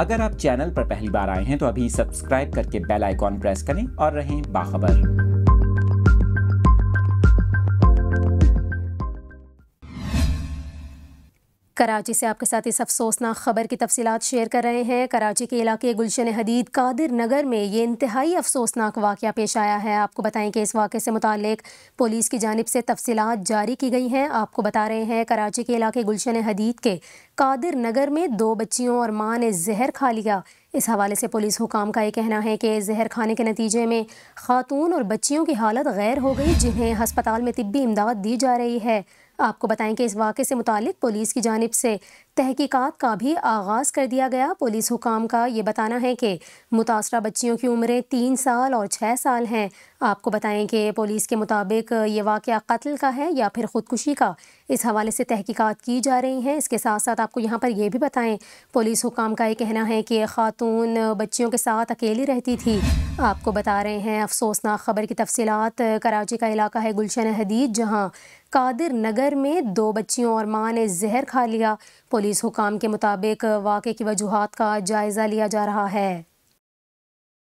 اگر آپ چینل پر پہلی بار آئے ہیں تو ابھی سبسکرائب کر کے بیل آئیکن پریس کریں اور رہیں باخبر۔ کراچی سے آپ کے ساتھ اس افسوسناک خبر کی تفصیلات شیئر کر رہے ہیں۔ کراچی کے علاقے گلشن حدید قادر نگر میں یہ انتہائی افسوسناک واقعہ پیش آیا ہے۔ آپ کو بتائیں کہ اس واقعے سے متعلق پولیس کی جانب سے تفصیلات جاری کی گئی ہیں۔ آپ کو بتا رہے ہیں کراچی کے علاقے گلشن حدید کے قادر نگر میں 2 بچیوں اور ماں نے زہر کھا لیا۔ اس حوالے سے پولیس حکام کا یہ کہنا ہے کہ زہر کھانے کے نتیجے میں خاتون اور بچیوں کی حالت غیر ہو گئی، جنہیں ہسپتال میں طبی امداد دی جا رہی ہے۔ آپ کو بتائیں کہ اس واقعے سے متعلق پولیس کی جانب سے تحقیقات کا بھی آغاز کر دیا گیا۔ پولیس حکام کا یہ بتانا ہے کہ متاثرہ بچیوں کی عمریں 3 سال اور 6 سال ہیں۔ آپ کو بتائیں کہ پولیس کے مطابق یہ واقعہ قتل کا ہے یا پھر خودکشی کا، اس حوالے سے تحقیقات کی جا رہی ہیں۔ اس کے ساتھ ساتھ آپ کو یہاں پر یہ بھی بتائیں، پولیس حکام کا یہ کہنا ہے کہ خاتون بچیوں کے ساتھ اکیلی رہتی تھی۔ آپ کو بتا رہے ہیں افسوسناک خبر کی تفصیلات۔ کراچی کا علاقہ ہے گلشن حدید، جہاں قادر نگر میں 2 بچیوں اور ماں نے زہر کھا لیا۔ پولیس حکام کے مطابق واقعے کی وجوہات کا جائزہ لیا جا رہا ہے۔